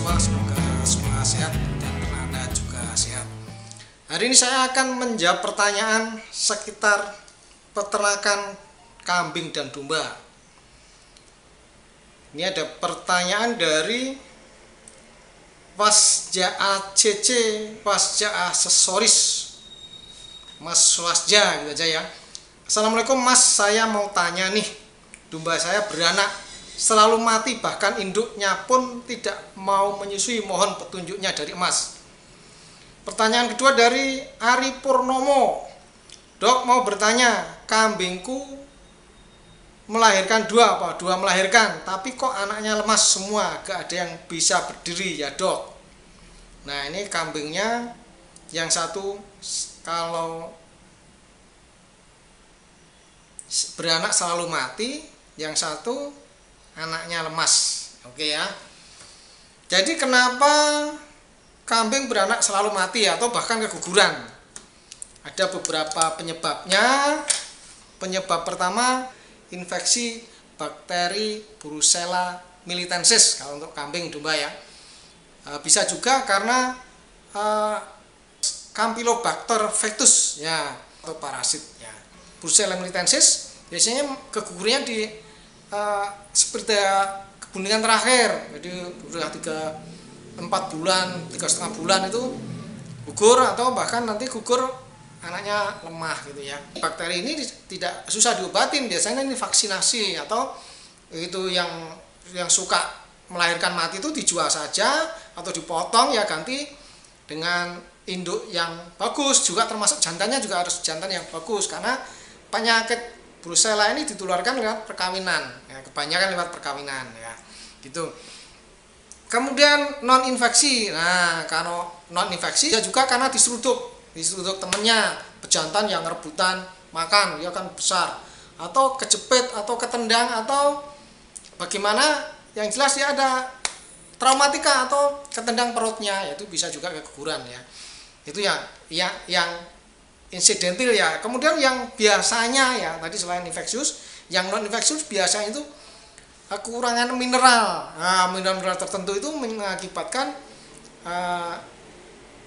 semua, semoga semua sehat dan Anda juga sehat. Hari ini saya akan menjawab pertanyaan sekitar peternakan kambing dan domba. Ini ada pertanyaan dari Wasja ACC, Wasja Aksesoris, Mas Wasja gitu aja ya. Assalamualaikum Mas, saya mau tanya nih, domba saya beranak selalu mati, bahkan induknya pun tidak mau menyusui, mohon petunjuknya dari Mas. Pertanyaan kedua dari Ari Purnomo, Dok mau bertanya, kambingku melahirkan dua melahirkan, tapi kok anaknya lemas semua, gak ada yang bisa berdiri ya Dok. Nah ini kambingnya, yang satu kalau beranak selalu mati, yang satu anaknya lemas. Oke ya. Jadi kenapa kambing beranak selalu mati atau bahkan keguguran? Ada beberapa penyebabnya. Penyebab pertama, infeksi bakteri Brucella militensis kalau untuk kambing domba ya. Bisa juga karena Campylobacter fecus ya, atau parasit ya. Brucella militensis biasanya kegugurannya di seperti kebundingan terakhir, jadi sudah 3-4 bulan, 3,5 bulan itu gugur, atau bahkan nanti gugur anaknya lemah gitu ya. Bakteri ini tidak susah diobatin, biasanya ini vaksinasi, atau itu yang suka melahirkan mati itu dijual saja atau dipotong ya, ganti dengan induk yang bagus. Juga termasuk jantannya juga harus jantan yang bagus, karena penyakit Brucella ini ditularkan lewat perkawinan ya, kebanyakan lewat perkawinan ya gitu. Kemudian non infeksi, nah kalau non infeksi ya juga karena diseruduk temennya, pejantan yang rebutan makan ya kan besar, atau kejepit atau ketendang, atau bagaimana, yang jelas dia ada traumatika atau ketendang perutnya, yaitu bisa juga keguguran ya. Itu yang insidental ya. Kemudian yang biasanya ya, tadi selain infeksius, yang non infeksius biasanya itu kekurangan mineral. Nah, mineral tertentu itu mengakibatkan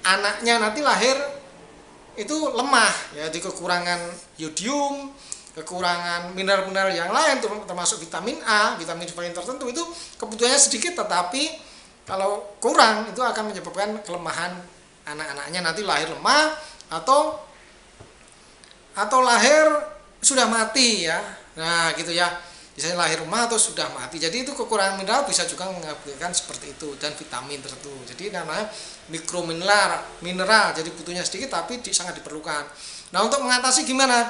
anaknya nanti lahir itu lemah ya, di kekurangan yodium, kekurangan mineral-mineral yang lain termasuk vitamin A, vitamin tertentu itu kebutuhannya sedikit, tetapi kalau kurang itu akan menyebabkan kelemahan anak-anaknya, nanti lahir lemah atau lahir sudah mati ya. Nah gitu ya, biasanya lahir lemah atau sudah mati. Jadi itu kekurangan mineral bisa juga mengakibatkan seperti itu, dan vitamin tertentu. Jadi namanya mineral, jadi butuhnya sedikit tapi sangat diperlukan. Nah untuk mengatasi gimana?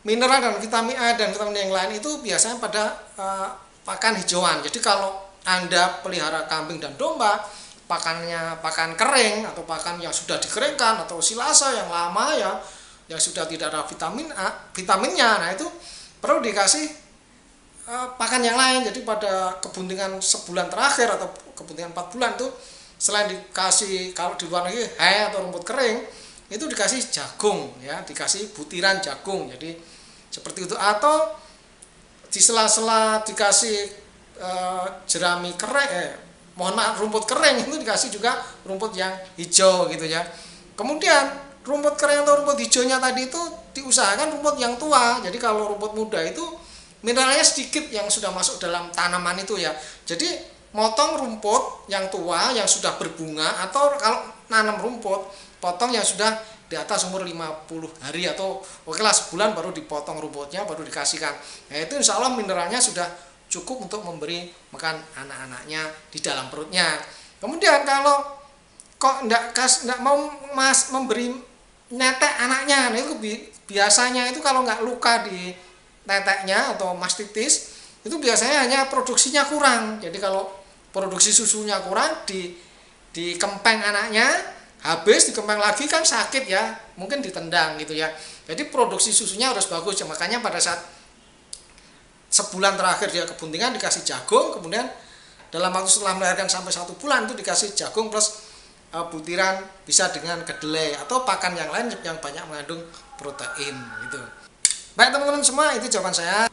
Mineral dan vitamin A dan vitamin yang lain itu biasanya pada pakan hijauan. Jadi kalau Anda pelihara kambing dan domba, pakannya pakan kering atau pakan yang sudah dikeringkan, atau silase yang lama ya, yang sudah tidak ada vitaminnya, nah itu perlu dikasih pakan yang lain. Jadi pada kebuntingan sebulan terakhir atau kebuntingan 4 bulan itu, selain dikasih, kalau di luar negeri hay atau rumput kering, itu dikasih jagung ya, dikasih butiran jagung, jadi seperti itu. Atau di sela-sela dikasih jerami kering, rumput kering, itu dikasih juga rumput yang hijau gitu ya. Kemudian rumput kering atau rumput hijaunya tadi itu diusahakan rumput yang tua. Jadi kalau rumput muda itu mineralnya sedikit yang sudah masuk dalam tanaman itu ya. Jadi motong rumput yang tua yang sudah berbunga, atau kalau nanam rumput, potong yang sudah di atas umur 50 hari, atau okelah sebulan baru dipotong rumputnya, baru dikasihkan. Nah itu insya Allah mineralnya sudah cukup untuk memberi makan anak-anaknya di dalam perutnya. Kemudian kalau kok enggak mau memberi netek anaknya, nah itu biasanya itu kalau nggak luka di neteknya atau mastitis, itu biasanya hanya produksinya kurang. Jadi kalau produksi susunya kurang, di kempeng anaknya habis, dikempeng lagi kan sakit ya, mungkin ditendang gitu ya. Jadi produksi susunya harus bagus ya. Makanya pada saat sebulan terakhir dia kebuntingan dikasih jagung, kemudian dalam waktu setelah melahirkan sampai 1 bulan itu dikasih jagung plus butiran, bisa dengan kedelai atau pakan yang lain yang banyak mengandung protein gitu. Baik teman-teman semua, itu jawaban saya.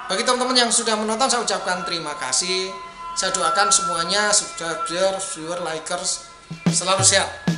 Bagi teman-teman yang sudah menonton, saya ucapkan terima kasih. Saya doakan semuanya subscriber, viewer, likers selalu sehat.